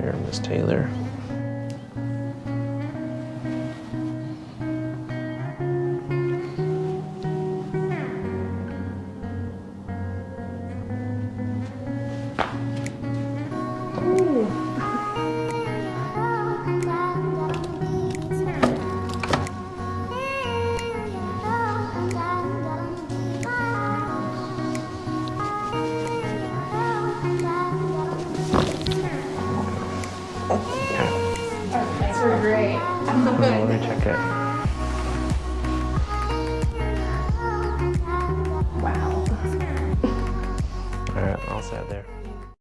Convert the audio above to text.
here, Miss Taylor. These are great. Let me check it. Wow. All right, all set there.